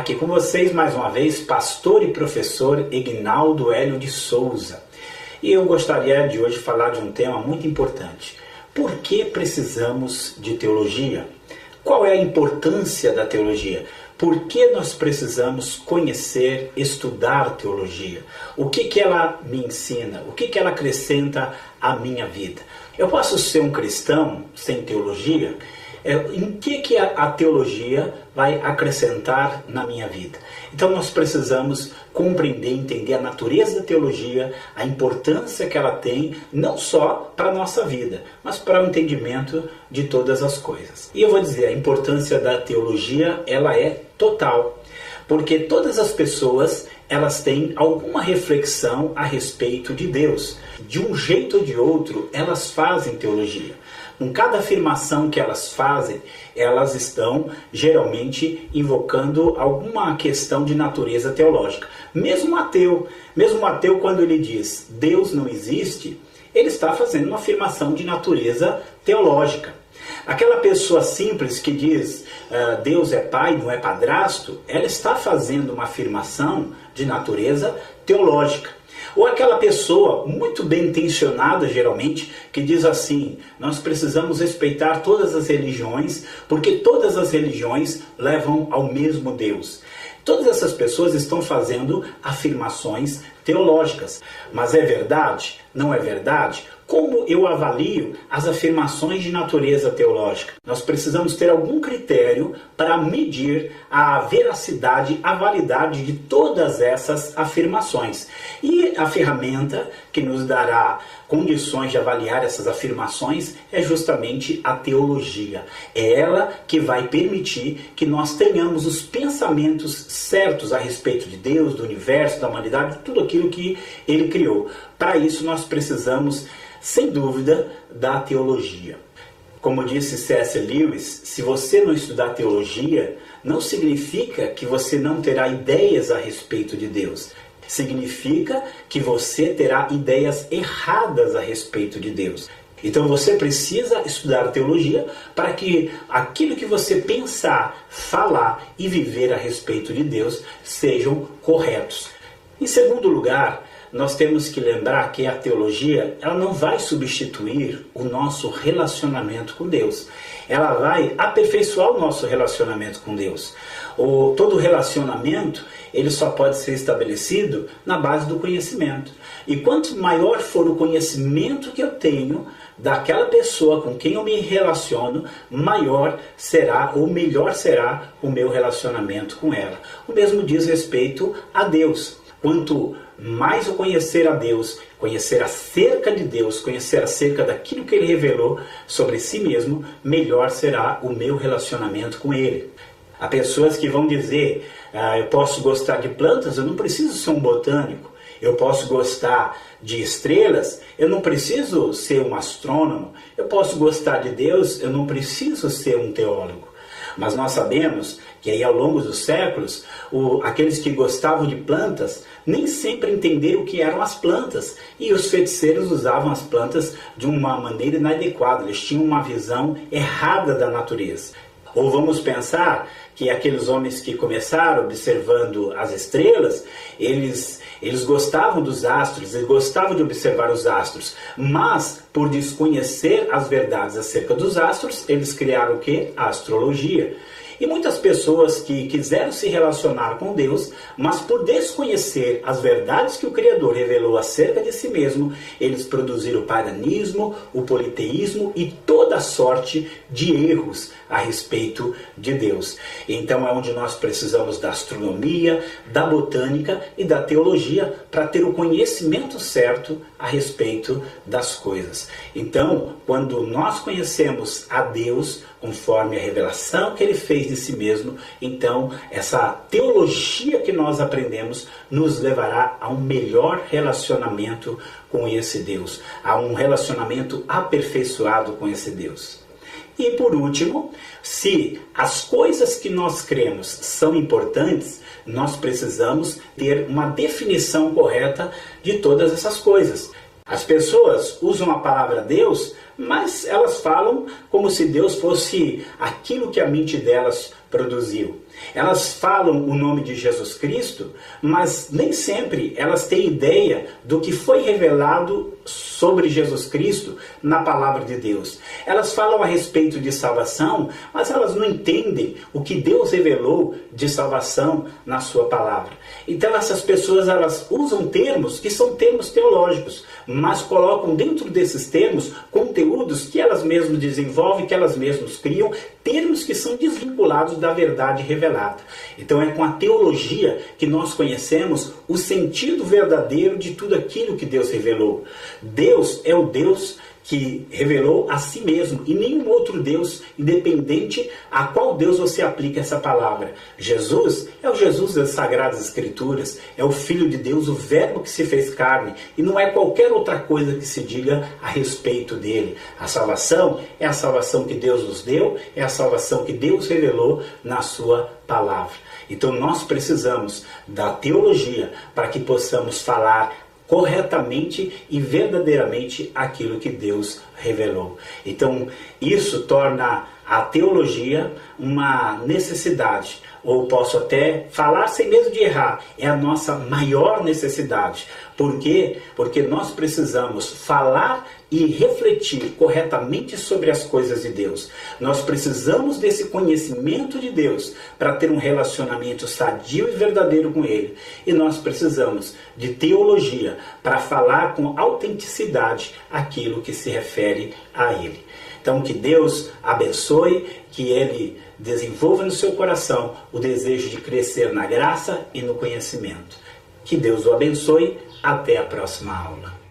Aqui com vocês mais uma vez, pastor e professor Ignaldo Hélio de Souza. E eu gostaria de hoje falar de um tema muito importante. Por que precisamos de teologia? Qual é a importância da teologia? Por que nós precisamos conhecer, estudar teologia? O que ela me ensina? O que ela acrescenta à minha vida? Eu posso ser um cristão sem teologia? Em que a teologia vai acrescentar na minha vida? Então nós precisamos compreender, entender a natureza da teologia, a importância que ela tem, não só para a nossa vida, mas para o entendimento de todas as coisas. E eu vou dizer, a importância da teologia, ela é total, porque todas as pessoas, elas têm alguma reflexão a respeito de Deus. De um jeito ou de outro, elas fazem teologia. Com cada afirmação que elas fazem, elas estão geralmente invocando alguma questão de natureza teológica. Mesmo ateu, quando ele diz Deus não existe, ele está fazendo uma afirmação de natureza teológica. Aquela pessoa simples que diz Deus é pai, não é padrasto, ela está fazendo uma afirmação de natureza teológica. Ou aquela pessoa muito bem intencionada, geralmente, que diz assim, nós precisamos respeitar todas as religiões, porque todas as religiões levam ao mesmo Deus. Todas essas pessoas estão fazendo afirmações teológicas. Mas é verdade? Não é verdade? Como eu avalio as afirmações de natureza teológica? Nós precisamos ter algum critério para medir a veracidade, a validade de todas essas afirmações. E a ferramenta que nos dará condições de avaliar essas afirmações é justamente a teologia. É ela que vai permitir que nós tenhamos os pensamentos certos a respeito de Deus, do universo, da humanidade, de tudo aquilo que Ele criou. Para isso nós precisamos, sem dúvida, da teologia. Como disse C.S. Lewis, se você não estudar teologia, não significa que você não terá ideias a respeito de Deus. Significa que você terá ideias erradas a respeito de Deus. Então você precisa estudar teologia para que aquilo que você pensar, falar e viver a respeito de Deus sejam corretos. Em segundo lugar, nós temos que lembrar que a teologia, ela não vai substituir o nosso relacionamento com Deus. Ela vai aperfeiçoar o nosso relacionamento com Deus. Todo relacionamento, ele só pode ser estabelecido na base do conhecimento. E quanto maior for o conhecimento que eu tenho daquela pessoa com quem eu me relaciono, maior será ou melhor será o meu relacionamento com ela. O mesmo diz respeito a Deus. Quanto mais eu conhecer a Deus, conhecer acerca de Deus, conhecer acerca daquilo que Ele revelou sobre si mesmo, melhor será o meu relacionamento com Ele. Há pessoas que vão dizer, eu posso gostar de plantas, eu não preciso ser um botânico. Eu posso gostar de estrelas, eu não preciso ser um astrônomo. Eu posso gostar de Deus, eu não preciso ser um teólogo. Mas nós sabemos que aí ao longo dos séculos, aqueles que gostavam de plantas nem sempre entenderam o que eram as plantas. E os feiticeiros usavam as plantas de uma maneira inadequada, eles tinham uma visão errada da natureza. Ou vamos pensar que aqueles homens que começaram observando as estrelas, eles gostavam dos astros, eles gostavam de observar os astros, mas por desconhecer as verdades acerca dos astros, eles criaram o quê? A astrologia. E muitas pessoas que quiseram se relacionar com Deus, mas por desconhecer as verdades que o Criador revelou acerca de si mesmo, eles produziram o paganismo, o politeísmo e toda sorte de erros a respeito de Deus. Então é onde nós precisamos da astronomia, da botânica e da teologia para ter o conhecimento certo a respeito das coisas. Então, quando nós conhecemos a Deus, conforme a revelação que Ele fez de si mesmo, então essa teologia que nós aprendemos nos levará a um melhor relacionamento com esse Deus, a um relacionamento aperfeiçoado com esse Deus. E por último, se as coisas que nós cremos são importantes, nós precisamos ter uma definição correta de todas essas coisas. As pessoas usam a palavra Deus, mas elas falam como se Deus fosse aquilo que a mente delas produziu. Elas falam o nome de Jesus Cristo, mas nem sempre elas têm ideia do que foi revelado sobre Jesus Cristo na palavra de Deus. Elas falam a respeito de salvação, mas elas não entendem o que Deus revelou de salvação na sua palavra. Então essas pessoas, elas usam termos que são termos teológicos, mas colocam dentro desses termos conteúdos que elas mesmas desenvolvem, que elas mesmas criam, termos que são desvinculados da verdade revelada. Então é com a teologia que nós conhecemos o sentido verdadeiro de tudo aquilo que Deus revelou. Deus é o Deus que revelou a si mesmo, e nenhum outro Deus, independente a qual Deus você aplica essa palavra. Jesus é o Jesus das Sagradas Escrituras, é o Filho de Deus, o Verbo que se fez carne, e não é qualquer outra coisa que se diga a respeito dele. A salvação é a salvação que Deus nos deu, é a salvação que Deus revelou na sua palavra. Então nós precisamos da teologia para que possamos falar corretamente e verdadeiramente aquilo que Deus revelou. Então isso torna a teologia uma necessidade, ou posso até falar sem medo de errar, é a nossa maior necessidade. Por quê? Porque nós precisamos falar e refletir corretamente sobre as coisas de Deus. Nós precisamos desse conhecimento de Deus para ter um relacionamento sadio e verdadeiro com Ele. E nós precisamos de teologia para falar com autenticidade aquilo que se refere a Ele. Então que Deus abençoe, que Ele desenvolva no seu coração o desejo de crescer na graça e no conhecimento. Que Deus o abençoe. Até a próxima aula.